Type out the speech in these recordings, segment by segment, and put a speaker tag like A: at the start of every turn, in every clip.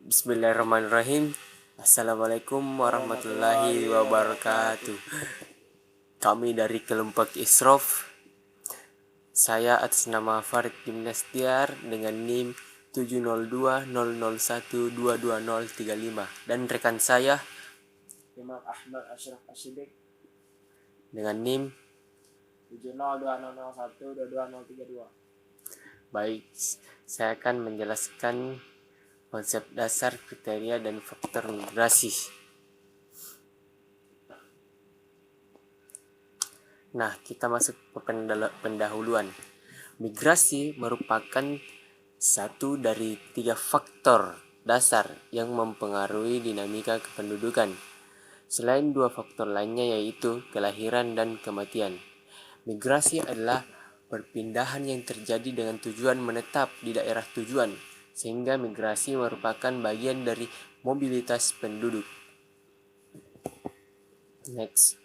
A: Bismillahirrahmanirrahim. Assalamualaikum warahmatullahi wabarakatuh. Kami dari kelompok Isrof. Saya atas nama Farid Gimnastiar dengan NIM 70200122035 dan rekan saya
B: Imam Ahmad Ashraf Ashidik
A: dengan NIM
B: 70200122032.
A: baik. Saya akan menjelaskan konsep dasar, kriteria, dan faktor migrasi. Nah, kita masuk ke pendahuluan. Migrasi merupakan satu dari 3 faktor dasar yang mempengaruhi dinamika kependudukan. Selain 2 faktor lainnya yaitu kelahiran dan kematian. Migrasi adalah perpindahan yang terjadi dengan tujuan menetap di daerah tujuan, sehingga migrasi merupakan bagian dari mobilitas penduduk. Next.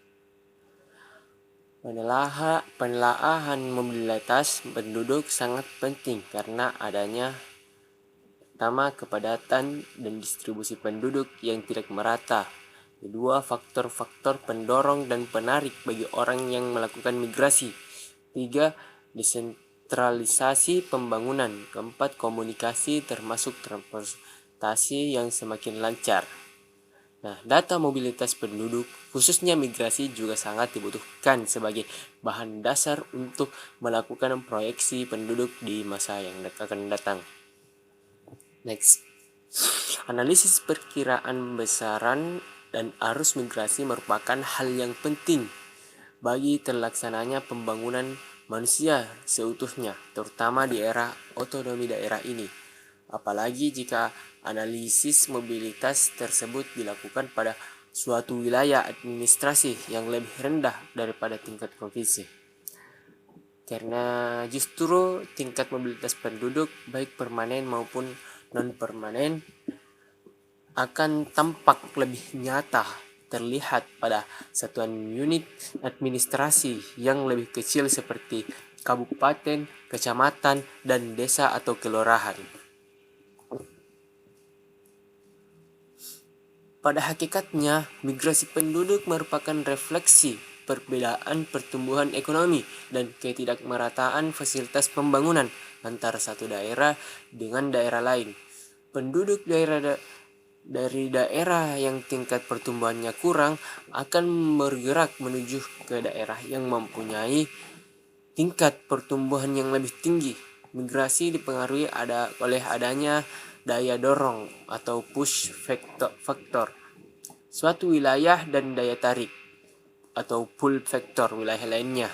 A: Penelaahan mobilitas penduduk sangat penting karena adanya pertama, kepadatan dan distribusi penduduk yang tidak merata. Kedua, faktor-faktor pendorong dan penarik bagi orang yang melakukan migrasi. Tiga, desentralisasi pembangunan. Keempat, komunikasi termasuk transportasi yang semakin lancar. Nah, data mobilitas penduduk, khususnya migrasi, juga sangat dibutuhkan sebagai bahan dasar untuk melakukan proyeksi penduduk di masa yang akan datang. Next. Analisis perkiraan besaran dan arus migrasi merupakan hal yang penting bagi terlaksananya pembangunan manusia seutuhnya, terutama di era otonomi daerah ini. Apalagi jika analisis mobilitas tersebut dilakukan pada suatu wilayah administrasi yang lebih rendah daripada tingkat provinsi. Karena justru tingkat mobilitas penduduk baik permanen maupun non-permanen akan tampak lebih nyata terlihat pada satuan unit administrasi yang lebih kecil seperti kabupaten, kecamatan, dan desa atau kelurahan. Pada hakikatnya, migrasi penduduk merupakan refleksi perbedaan pertumbuhan ekonomi dan ketidakmerataan fasilitas pembangunan antara satu daerah dengan daerah lain. Penduduk dari daerah yang tingkat pertumbuhannya kurang akan bergerak menuju ke daerah yang mempunyai tingkat pertumbuhan yang lebih tinggi. Migrasi dipengaruhi oleh adanya daya dorong atau push factor suatu wilayah dan daya tarik atau pull factor wilayah lainnya.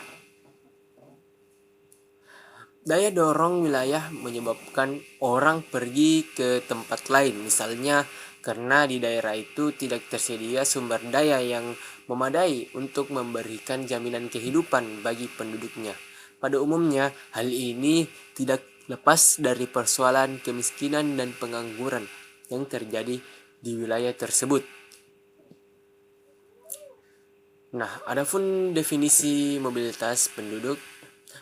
A: Daya dorong wilayah menyebabkan orang pergi ke tempat lain, misalnya karena di daerah itu tidak tersedia sumber daya yang memadai untuk memberikan jaminan kehidupan bagi penduduknya. Pada umumnya, hal ini tidak lepas dari persoalan kemiskinan dan pengangguran yang terjadi di wilayah tersebut. Nah, adapun definisi mobilitas penduduk.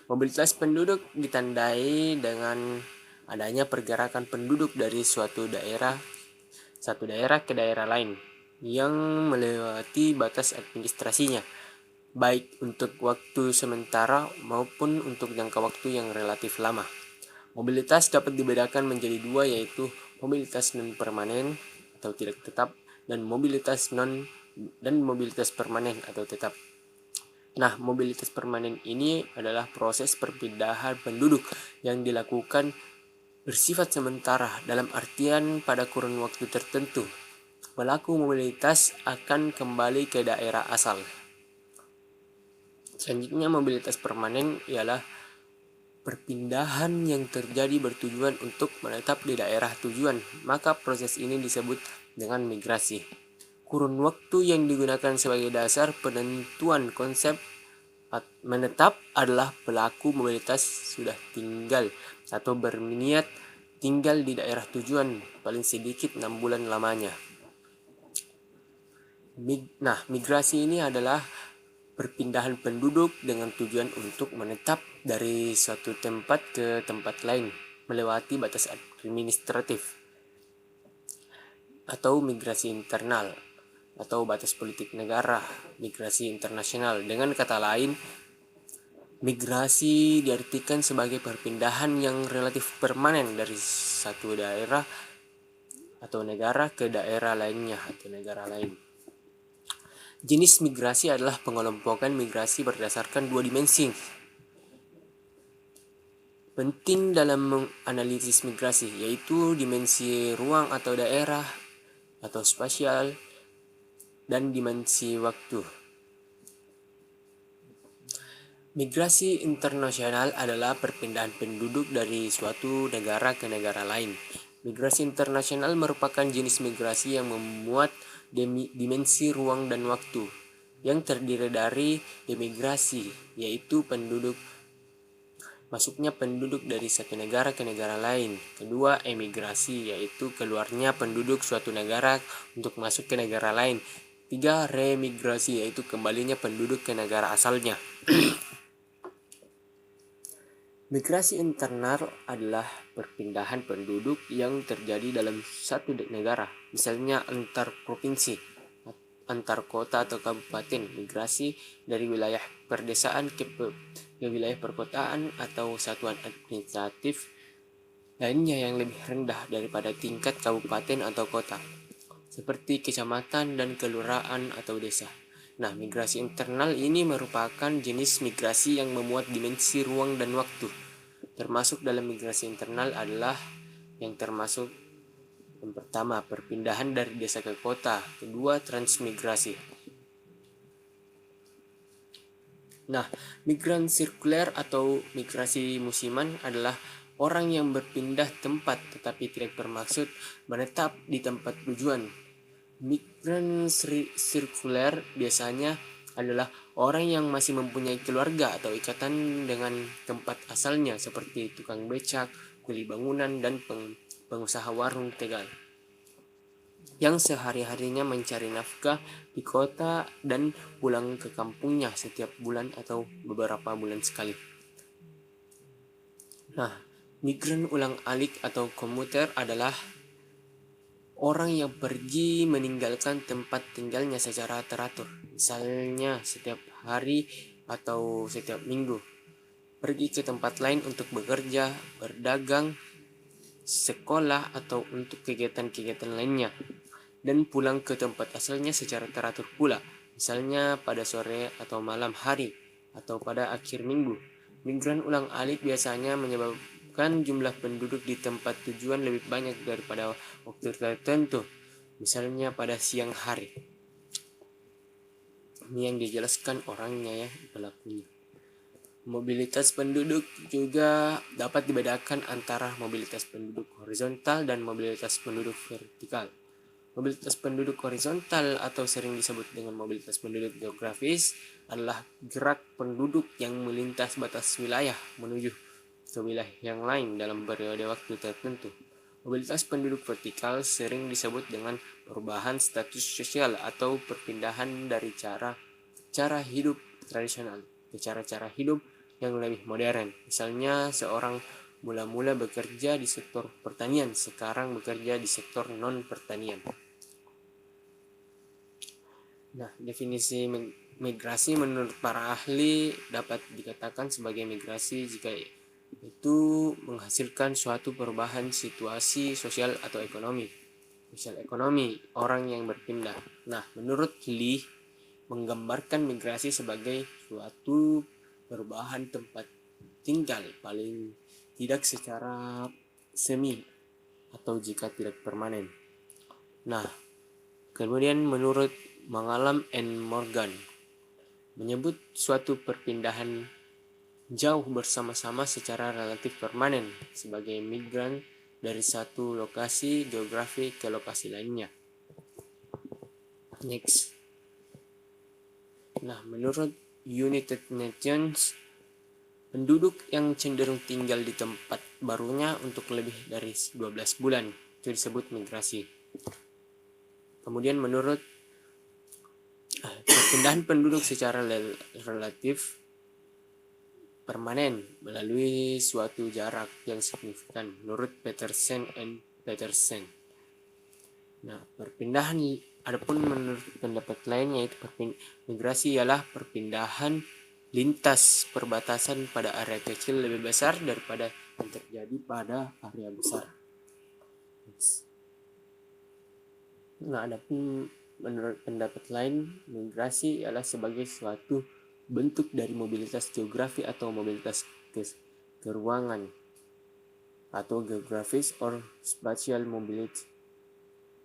A: Mobilitas penduduk ditandai dengan adanya pergerakan penduduk dari satu daerah ke daerah lain yang melewati batas administrasinya, baik untuk waktu sementara maupun untuk jangka waktu yang relatif lama. Mobilitas dapat dibedakan menjadi dua, yaitu mobilitas non-permanen atau tidak tetap dan mobilitas permanen atau tetap. Nah, mobilitas permanen ini adalah proses perpindahan penduduk yang dilakukan bersifat sementara, dalam artian pada kurun waktu tertentu. Pelaku mobilitas akan kembali ke daerah asal. Selanjutnya, mobilitas permanen ialah perpindahan yang terjadi bertujuan untuk menetap di daerah tujuan, maka proses ini disebut dengan migrasi. Kurun waktu yang digunakan sebagai dasar penentuan konsep menetap adalah pelaku mobilitas sudah tinggal atau berniat tinggal di daerah tujuan paling sedikit 6 bulan lamanya. Nah, migrasi ini adalah perpindahan penduduk dengan tujuan untuk menetap dari suatu tempat ke tempat lain melewati batas administratif. atau migrasi internal atau batas politik negara, migrasi internasional. Dengan kata lain, migrasi diartikan sebagai perpindahan yang relatif permanen dari satu daerah atau negara ke daerah lainnya atau negara lain. Jenis migrasi adalah pengelompokan migrasi berdasarkan dua dimensi penting dalam menganalisis migrasi, yaitu dimensi ruang atau daerah atau spasial dan dimensi waktu. Migrasi internasional adalah perpindahan penduduk dari suatu negara ke negara lain. Migrasi internasional merupakan jenis migrasi yang memuat dimensi ruang dan waktu, yang terdiri dari emigrasi, yaitu masuknya penduduk dari satu negara ke negara lain. Kedua, emigrasi, yaitu keluarnya penduduk suatu negara untuk masuk ke negara lain. Tiga, remigrasi, yaitu kembalinya penduduk ke negara asalnya. Migrasi internal adalah perpindahan penduduk yang terjadi dalam satu negara, misalnya antar provinsi, antar kota atau kabupaten. Migrasi dari wilayah perdesaan ke wilayah perkotaan atau satuan administratif lainnya yang lebih rendah daripada tingkat kabupaten atau kota, seperti kecamatan dan kelurahan atau desa. Nah, migrasi internal ini merupakan jenis migrasi yang memuat dimensi ruang dan waktu. Termasuk dalam migrasi internal adalah yang termasuk yang pertama, perpindahan dari desa ke kota. Kedua, transmigrasi. Nah, migran sirkuler atau migrasi musiman adalah orang yang berpindah tempat tetapi tidak bermaksud menetap di tempat tujuan. Migran sirkuler biasanya adalah orang yang masih mempunyai keluarga atau ikatan dengan tempat asalnya, seperti tukang becak, kuli bangunan, dan pengusaha warung Tegal yang sehari-harinya mencari nafkah di kota dan pulang ke kampungnya setiap bulan atau beberapa bulan sekali. Nah, migran ulang-alik atau komuter adalah orang yang pergi meninggalkan tempat tinggalnya secara teratur, misalnya setiap hari atau setiap minggu, pergi ke tempat lain untuk bekerja, berdagang, sekolah, atau untuk kegiatan-kegiatan lainnya, dan pulang ke tempat asalnya secara teratur pula, misalnya pada sore atau malam hari, atau pada akhir minggu. Migran ulang-alik biasanya menyebabkan jumlah penduduk di tempat tujuan lebih banyak daripada waktu tertentu, misalnya pada siang hari. Ini yang dijelaskan orangnya ya, pelakunya. Mobilitas penduduk juga dapat dibedakan antara mobilitas penduduk horizontal dan mobilitas penduduk vertikal. Mobilitas penduduk horizontal atau sering disebut dengan mobilitas penduduk geografis adalah gerak penduduk yang melintas batas wilayah menuju ke wilayah yang lain dalam periode waktu tertentu. Mobilitas penduduk vertikal sering disebut dengan perubahan status sosial atau perpindahan dari cara hidup tradisional ke cara hidup yang lebih modern. Misalnya seorang mula-mula bekerja di sektor pertanian, sekarang bekerja di sektor non-pertanian. Nah, definisi migrasi menurut para ahli dapat dikatakan sebagai migrasi jika itu menghasilkan suatu perubahan situasi sosial atau ekonomi. Sosial ekonomi orang yang berpindah. Nah, menurut Lee menggambarkan migrasi sebagai suatu perubahan tempat tinggal paling tidak secara semi atau jika tidak permanen. Nah, kemudian menurut Mangalam and Morgan menyebut suatu perpindahan jauh bersama-sama secara relatif permanen sebagai migran dari satu lokasi geografi ke lokasi lainnya. Next. Nah, menurut United Nations, penduduk yang cenderung tinggal di tempat barunya untuk lebih dari 12 bulan itu disebut migrasi. Kemudian menurut perpindahan penduduk secara relatif permanen melalui suatu jarak yang signifikan menurut Petersen and Petersen. Nah, adapun menurut pendapat lain yaitu migrasi ialah perpindahan lintas perbatasan pada area kecil lebih besar daripada yang terjadi pada area besar. Nah, adapun menurut pendapat lain, migrasi ialah sebagai suatu bentuk dari mobilitas geografi atau mobilitas ke ruangan atau geographies or spatial mobility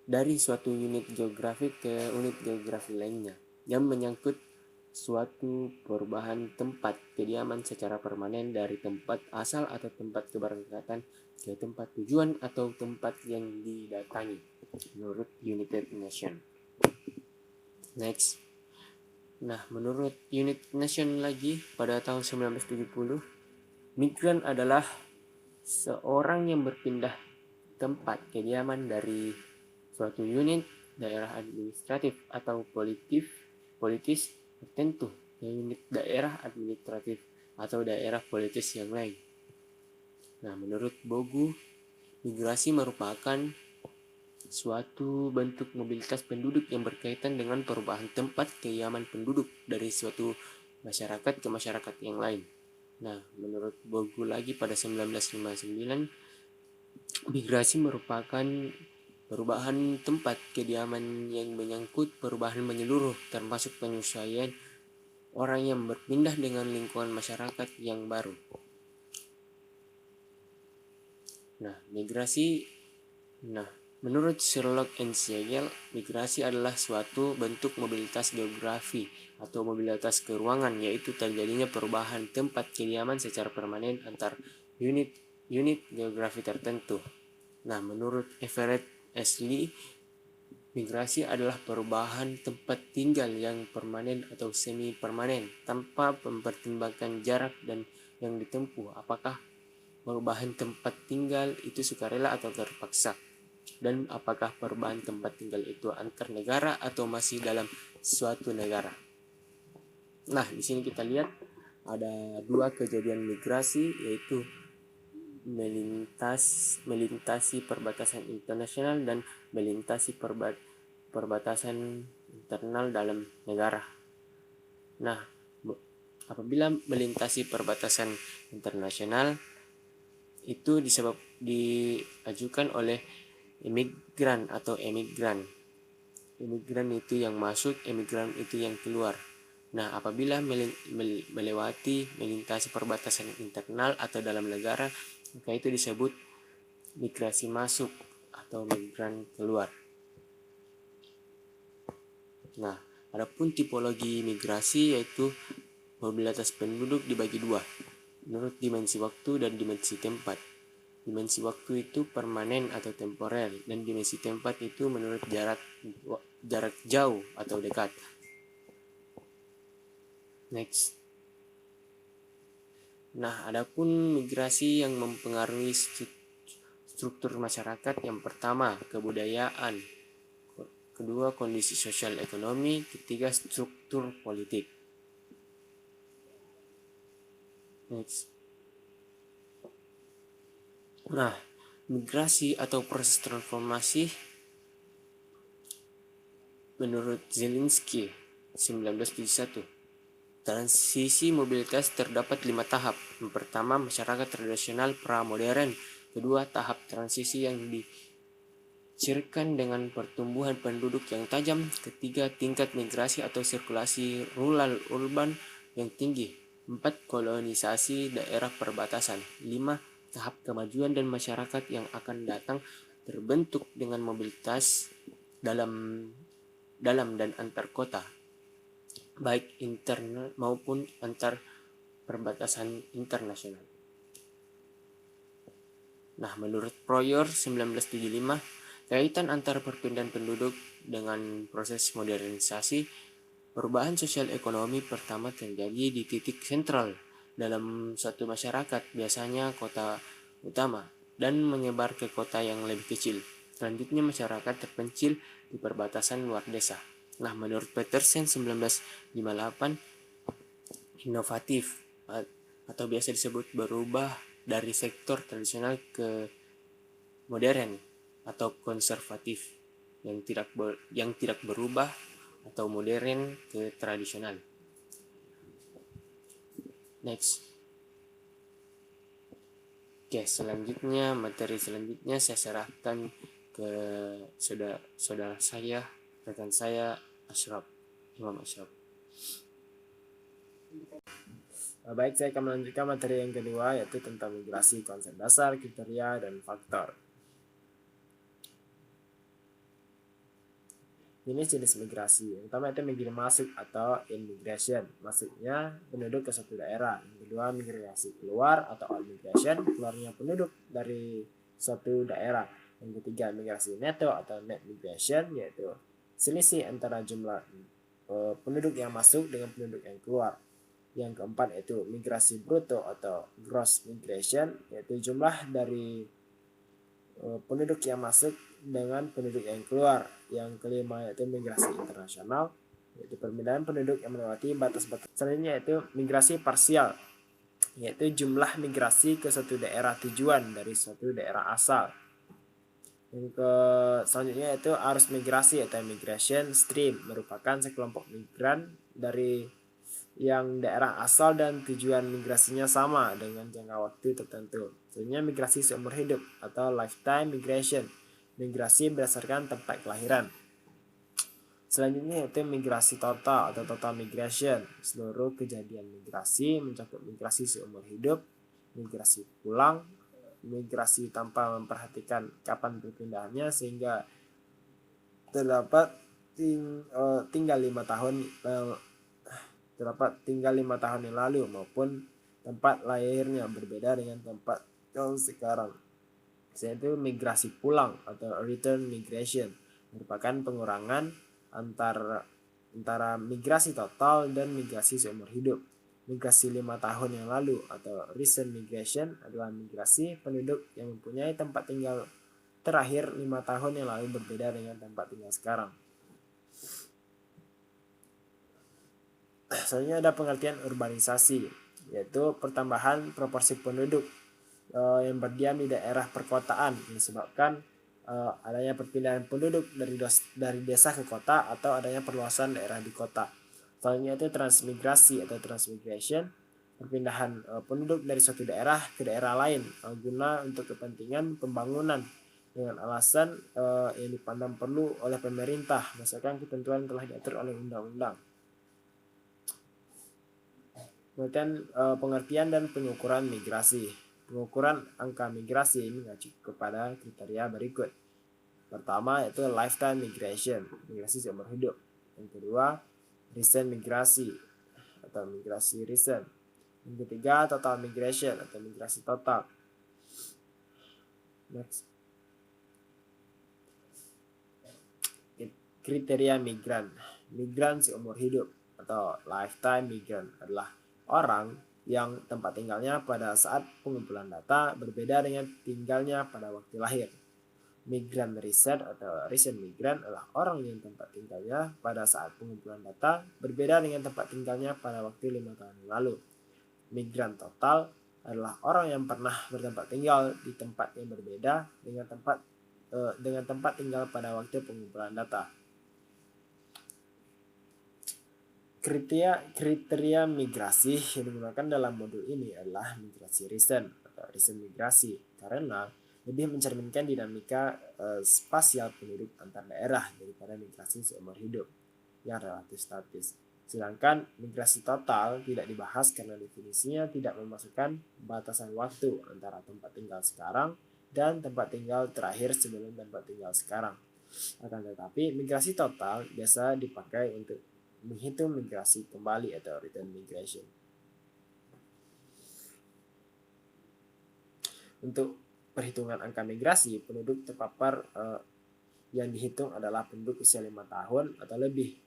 A: dari suatu unit geografi ke unit geografi lainnya yang menyangkut suatu perubahan tempat kediaman secara permanen dari tempat asal atau tempat keberangkatan ke tempat tujuan atau tempat yang didatangi menurut United Nations. Next. Nah, menurut United Nations lagi pada tahun 1970, migran adalah seorang yang berpindah tempat kediaman dari suatu unit daerah administratif atau politis tertentu ke unit daerah administratif atau daerah politis yang lain. Nah, menurut Bogu, migrasi merupakan suatu bentuk mobilitas penduduk yang berkaitan dengan perubahan tempat kediaman penduduk dari suatu masyarakat ke masyarakat yang lain. Nah, menurut Bogu lagi pada 1959, migrasi merupakan perubahan tempat kediaman yang menyangkut perubahan menyeluruh termasuk penyesuaian orang yang berpindah dengan lingkungan masyarakat yang baru. Nah, menurut Sherlock and Siegel, migrasi adalah suatu bentuk mobilitas geografi atau mobilitas keruangan, yaitu terjadinya perubahan tempat kediaman secara permanen antar unit geografi tertentu. Nah, menurut Everett Ashley, migrasi adalah perubahan tempat tinggal yang permanen atau semi permanen tanpa mempertimbangkan jarak dan yang ditempuh, apakah perubahan tempat tinggal itu sukarela atau terpaksa, dan apakah perubahan tempat tinggal itu antar negara atau masih dalam suatu negara. Nah, di sini kita lihat ada dua kejadian migrasi, yaitu melintasi perbatasan internasional dan melintasi perbatasan internal dalam negara. Nah, apabila melintasi perbatasan internasional itu diajukan oleh imigran atau emigran. Imigran itu yang masuk, emigran itu yang keluar. Nah, apabila melintasi perbatasan internal atau dalam negara, maka itu disebut migrasi masuk atau migran keluar. Nah, adapun tipologi migrasi yaitu mobilitas penduduk dibagi dua, menurut dimensi waktu dan dimensi tempat. Dimensi waktu itu permanen atau temporer, dan dimensi tempat itu menurut jarak jauh atau dekat. Next. Nah, adapun migrasi yang mempengaruhi struktur masyarakat, yang pertama kebudayaan, kedua kondisi sosial ekonomi, ketiga struktur politik. Next. Nah, migrasi atau proses transformasi menurut Zelensky 1971. Transisi mobilitas terdapat 5 tahap. Yang pertama, masyarakat tradisional pra-modern. Kedua, tahap transisi yang dicirikan dengan pertumbuhan penduduk yang tajam. Ketiga, tingkat migrasi atau sirkulasi rural urban yang tinggi. 4, kolonisasi daerah perbatasan. 5, tahap kemajuan dan masyarakat yang akan datang terbentuk dengan mobilitas dalam dan antar kota, baik internal maupun antar perbatasan internasional. Nah, menurut Proyor 1975, kaitan antara perpindahan penduduk dengan proses modernisasi, perubahan sosial ekonomi pertama terjadi di titik sentral dalam suatu masyarakat, biasanya kota utama, dan menyebar ke kota yang lebih kecil. Selanjutnya masyarakat terpencil di perbatasan luar desa. Nah, menurut Petersen 1958, inovatif atau biasa disebut berubah dari sektor tradisional ke modern atau konservatif. yang tidak berubah atau modern ke tradisional. Next. Oke, materi selanjutnya saya serahkan ke saudara saya, rekan saya, Imam Ashraf.
B: Baik, saya akan melanjutkan materi yang kedua, yaitu tentang migrasi, konsep dasar, kriteria, dan faktor. Ini jenis migrasi. Yang pertama itu migrasi masuk atau immigration. Masuknya penduduk ke suatu daerah. Yang kedua migrasi keluar atau out migration, keluarnya penduduk dari suatu daerah. Yang ketiga migrasi neto atau net migration, yaitu selisih antara jumlah penduduk yang masuk dengan penduduk yang keluar. Yang keempat itu migrasi bruto atau gross migration, yaitu jumlah dari penduduk yang masuk dengan penduduk yang keluar. Yang kelima yaitu migrasi internasional, yaitu perpindahan penduduk yang melewati batas-batas. Selanjutnya yaitu migrasi parsial, yaitu jumlah migrasi ke suatu daerah tujuan dari suatu daerah asal. Yang selanjutnya yaitu arus migrasi atau migration stream, merupakan sekelompok migran dari yang daerah asal dan tujuan migrasinya sama dengan jangka waktu tertentu. Selanjutnya migrasi seumur hidup atau lifetime migration, migrasi berdasarkan tempat kelahiran. Selanjutnya yaitu migrasi total atau total migration, seluruh kejadian migrasi mencakup migrasi seumur hidup, migrasi pulang, migrasi tanpa memperhatikan kapan perpindahannya sehingga terdapat tinggal 5 tahun yang lalu maupun tempat lahirnya berbeda dengan tempat yang sekarang. Yaitu migrasi pulang atau return migration, merupakan pengurangan antara migrasi total dan migrasi seumur hidup. Migrasi 5 tahun yang lalu atau recent migration adalah migrasi penduduk yang mempunyai tempat tinggal terakhir 5 tahun yang lalu berbeda dengan tempat tinggal sekarang. Selanjutnya ada pengertian urbanisasi, yaitu pertambahan proporsi penduduk yang berdiam di daerah perkotaan disebabkan adanya perpindahan penduduk dari desa ke kota atau adanya perluasan daerah di kota. Selanjutnya itu transmigrasi atau transmigration, perpindahan penduduk dari suatu daerah ke daerah lain guna untuk kepentingan pembangunan dengan alasan yang dipandang perlu oleh pemerintah berdasarkan ketentuan telah diatur oleh undang-undang. Kemudian pengertian dan pengukuran migrasi. Pengukuran angka migrasi mengacu kepada kriteria berikut. Pertama yaitu lifetime migration, migrasi seumur hidup. Yang kedua recent migrasi atau migrasi recent. Yang ketiga total migration atau migrasi total. Next. Kriteria migran seumur hidup atau lifetime migrant adalah orang yang tempat tinggalnya pada saat pengumpulan data berbeda dengan tinggalnya pada waktu lahir. Migran recent atau recent migrant adalah orang yang tempat tinggalnya pada saat pengumpulan data berbeda dengan tempat tinggalnya pada waktu 5 tahun yang lalu. Migran total adalah orang yang pernah bertempat tinggal di tempat yang berbeda dengan tempat tinggal pada waktu pengumpulan data. Kriteria migrasi yang digunakan dalam modul ini adalah migrasi recent atau recent migrasi karena lebih mencerminkan dinamika spasial penduduk antar daerah daripada migrasi seumur hidup yang relatif statis. Sedangkan migrasi total tidak dibahas karena definisinya tidak memasukkan batasan waktu antara tempat tinggal sekarang dan tempat tinggal terakhir sebelum tempat tinggal sekarang. Akan tetapi migrasi total biasa dipakai untuk menghitung migrasi kembali atau return migration. Untuk perhitungan angka migrasi, penduduk terpapar yang dihitung adalah penduduk usia 5 tahun atau lebih.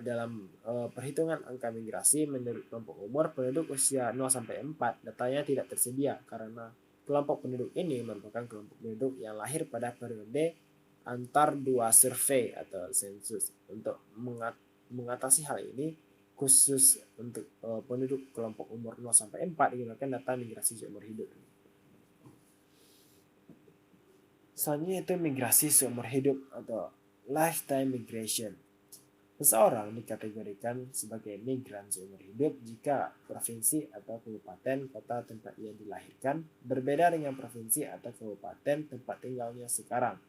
B: Dalam perhitungan angka migrasi menurut kelompok umur penduduk usia 0-4 datanya tidak tersedia karena kelompok penduduk ini merupakan kelompok penduduk yang lahir pada periode antar dua survei atau sensus. Untuk mengatasi hal ini, khusus untuk penduduk kelompok umur 0-4 digunakan data migrasi seumur hidup. Selanjutnya itu migrasi seumur hidup atau lifetime migration. Seseorang dikategorikan sebagai migran seumur hidup jika provinsi atau kabupaten kota tempat ia dilahirkan berbeda dengan provinsi atau kabupaten tempat tinggalnya sekarang.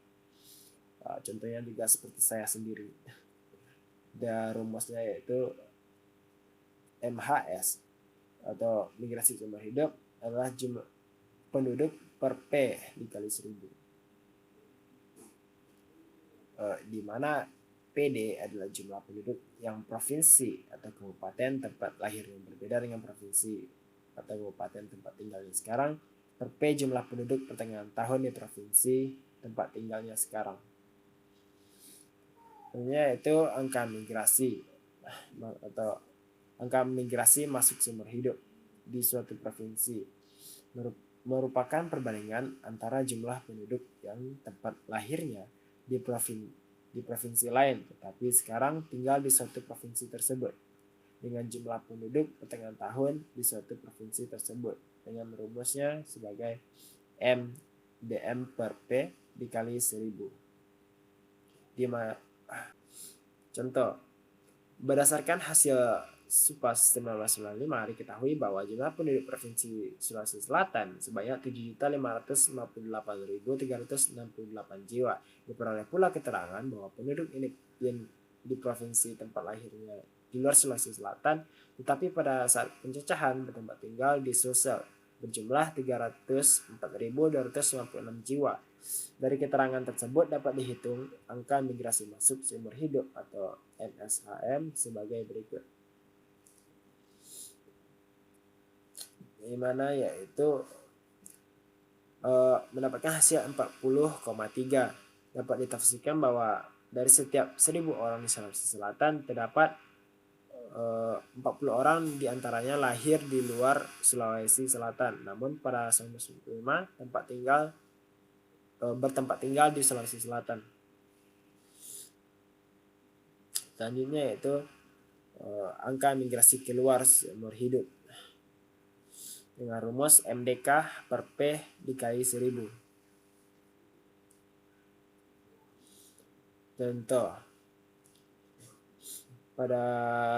B: Contohnya juga seperti saya sendiri. Dan rumusnya yaitu MHS atau migrasi seumur hidup adalah jumlah penduduk per P dikali 1000. Di mana PD adalah jumlah penduduk yang provinsi atau kabupaten tempat lahir yang berbeda dengan provinsi atau kabupaten tempat tinggalnya sekarang, per P jumlah penduduk pertengahan tahun di provinsi tempat tinggalnya sekarang. Sebenarnya itu angka migrasi atau angka migrasi masuk seumur hidup di suatu provinsi merupakan perbandingan antara jumlah penduduk yang tempat lahirnya di provinsi lain, tetapi sekarang tinggal di suatu provinsi tersebut dengan jumlah penduduk pertengahan tahun di suatu provinsi tersebut dengan rumusnya sebagai MDM per P dikali 1000. Contoh, berdasarkan hasil SUPAS 1995 diketahui bahwa jumlah penduduk Provinsi Sulawesi Selatan sebanyak 7.558.368 jiwa. Diperoleh pula keterangan bahwa penduduk ini yang di provinsi tempat lahirnya di luar Sulawesi Selatan, tetapi pada saat pencacahan bertempat tinggal di Sulsel berjumlah 304.296 jiwa. Dari keterangan tersebut dapat dihitung angka migrasi masuk seumur hidup atau MSHM sebagai berikut. Di mana yaitu mendapatkan hasil 40,3. Dapat ditafsirkan bahwa dari setiap 1000 orang di Sulawesi Selatan terdapat 40 orang diantaranya lahir di luar Sulawesi Selatan. Namun pada 1995 bertempat tinggal di Sulawesi Selatan. Selanjutnya yaitu angka migrasi keluar seumur hidup dengan rumus MDK per P dikali 1000. Contoh, pada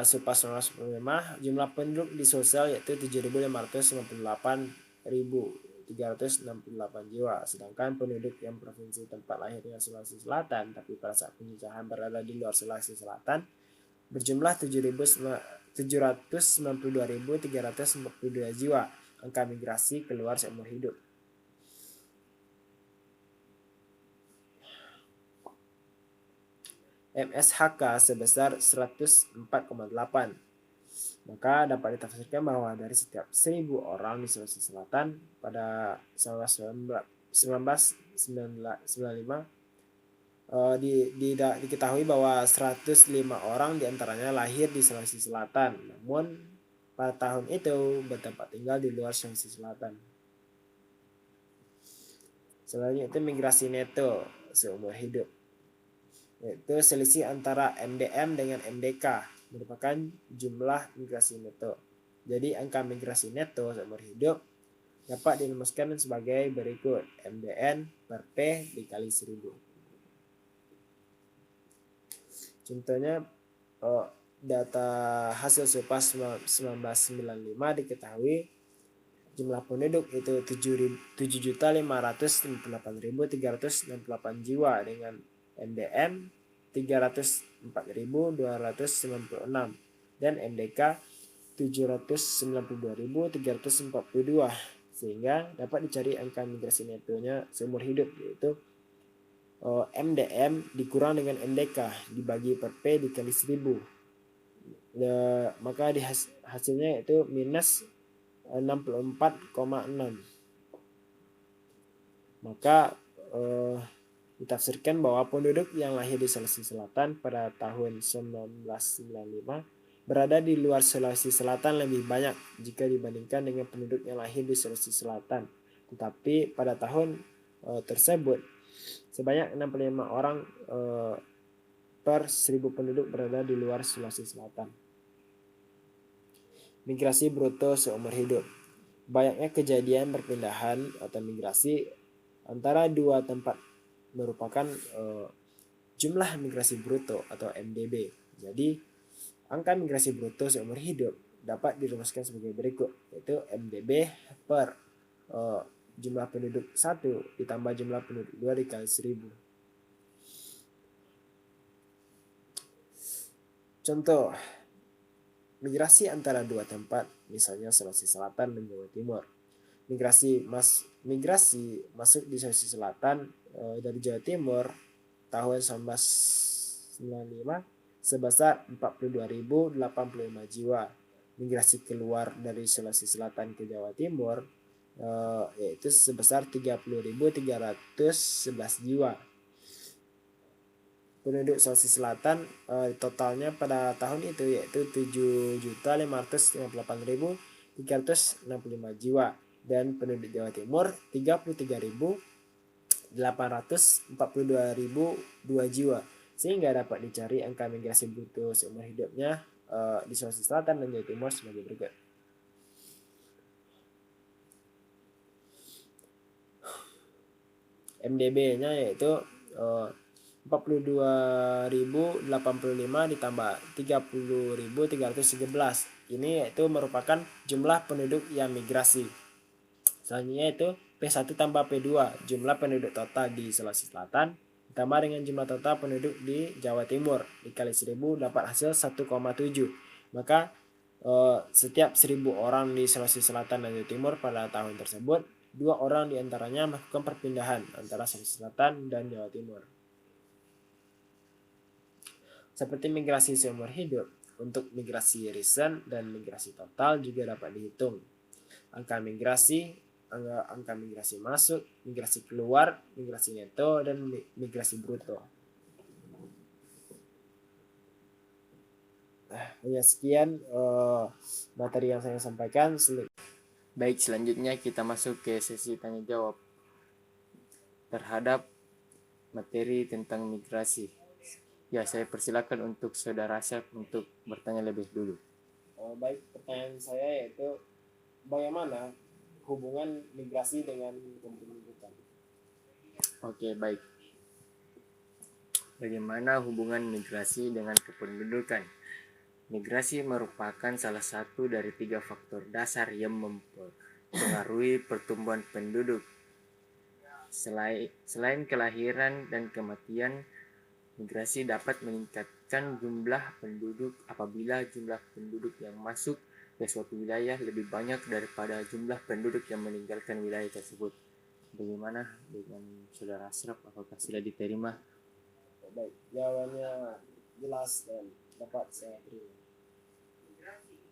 B: SUPAS 1995 jumlah penduduk di Sulsel yaitu 7.558.368 jiwa, sedangkan penduduk yang provinsi tempat lahirnya Sulawesi Selatan tapi pada saat penjajahan berada di luar Sulawesi Selatan berjumlah 792.342 jiwa. Angka migrasi keluar seumur hidup. MSHK sebesar 104,8. Maka dapat ditafsirkan bahwa dari setiap 1000 orang di Sulawesi Selatan pada 1995 diketahui bahwa 105 orang diantaranya lahir di Sulawesi Selatan, namun pada tahun itu bertempat tinggal di luar Sulawesi Selatan. Selanjutnya itu migrasi neto seumur hidup, yaitu selisih antara MDM dengan MDK merupakan jumlah migrasi neto. Jadi angka migrasi neto seumur hidup dapat dirumuskan sebagai berikut: MDN per P dikali 1000. Contohnya data hasil SUPAS 1995 diketahui jumlah penduduk itu 7.558.368 jiwa dengan MDM 304.296 dan MDK 792.342, sehingga dapat dicari angka migrasi netonya seumur hidup, yaitu MDM dikurang dengan MDK dibagi per P dikali 1000. Maka hasilnya itu minus 64,6. Maka ditafsirkan bahwa penduduk yang lahir di Sulawesi Selatan pada tahun 1995 berada di luar Sulawesi Selatan lebih banyak jika dibandingkan dengan penduduk yang lahir di Sulawesi Selatan. Tetapi pada tahun tersebut sebanyak 65 orang per 1000 penduduk berada di luar Sulawesi Selatan. Migrasi bruto seumur hidup. Banyaknya kejadian perpindahan atau migrasi antara dua tempat merupakan jumlah migrasi bruto atau MDB. Jadi angka migrasi bruto seumur hidup dapat dirumuskan sebagai berikut, yaitu MDB per jumlah penduduk 1 ditambah jumlah penduduk 2 dikali 1000. Contoh, migrasi antara dua tempat, misalnya Sulawesi Selatan dan Jawa Timur. Migrasi masuk di Sulawesi Selatan dari Jawa Timur tahun 1995 sebesar 42.085 jiwa. Migrasi keluar dari Sulawesi Selatan ke Jawa Timur yaitu sebesar 30.311 jiwa. Penduduk Sulawesi Selatan totalnya pada tahun itu yaitu 7.558.365 jiwa, dan penduduk Jawa Timur 33.842.002 jiwa, sehingga dapat dicari angka migrasi bruto seumur hidupnya di Sulawesi Selatan dan Jawa Timur sebagai berikut. MDB-nya yaitu 42.085 ditambah 30.313. Ini yaitu merupakan jumlah penduduk yang migrasi. Selanjutnya itu P1 tambah P2, jumlah penduduk total di Sulawesi Selatan ditambah dengan jumlah total penduduk di Jawa Timur dikali 1000 dapat hasil 1,7. Maka setiap 1000 orang di Sulawesi Selatan dan Jawa Timur pada tahun tersebut, 2 orang diantaranya melakukan perpindahan antara Sulawesi Selatan dan Jawa Timur. Seperti migrasi seumur hidup, untuk migrasi recent dan migrasi total juga dapat dihitung. Angka migrasi masuk, migrasi keluar, migrasi neto, dan migrasi bruto. Hanya sekian materi yang saya sampaikan.
A: Baik, selanjutnya kita masuk ke sesi tanya jawab terhadap materi tentang migrasi. Ya, saya persilakan untuk Saudara Asyaf untuk bertanya lebih dulu.
B: Baik, pertanyaan saya yaitu bagaimana hubungan migrasi dengan kependudukan?
A: Oke, baik. Bagaimana hubungan migrasi dengan kependudukan? Migrasi merupakan salah satu dari 3 faktor dasar yang mempengaruhi pertumbuhan penduduk. Selain kelahiran dan kematian, migrasi dapat meningkatkan jumlah penduduk apabila jumlah penduduk yang masuk ke suatu wilayah lebih banyak daripada jumlah penduduk yang meninggalkan wilayah tersebut. Bagaimana dengan Saudara Ashraf? Apakah sudah diterima?
B: Baik, jawabannya jelas dan dapat saya terima.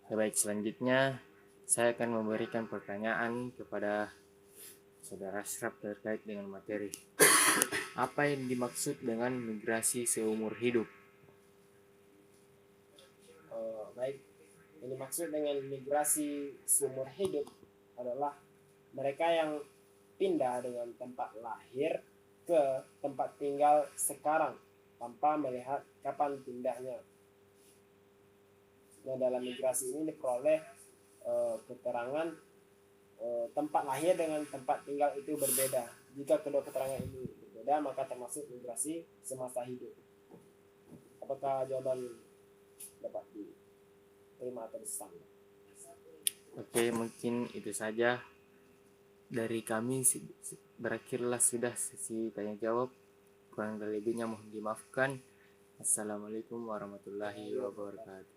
A: Baik, selanjutnya saya akan memberikan pertanyaan kepada Saudara Ashraf terkait dengan materi. Apa yang dimaksud dengan migrasi seumur hidup?
B: Baik, yang dimaksud dengan migrasi seumur hidup adalah mereka yang pindah dengan tempat lahir ke tempat tinggal sekarang tanpa melihat kapan pindahnya. Nah, dalam migrasi ini diperoleh keterangan tempat lahir dengan tempat tinggal itu berbeda. Jika kedua keterangan ini berbeda, maka termasuk migrasi semasa hidup. Apakah jawaban dapat diterima atau disambung?
A: Oke, mungkin itu saja dari kami. Berakhirlah sudah sesi tanya jawab. Kurang dan lebihnya mohon dimaafkan. Assalamualaikum warahmatullahi wabarakatuh.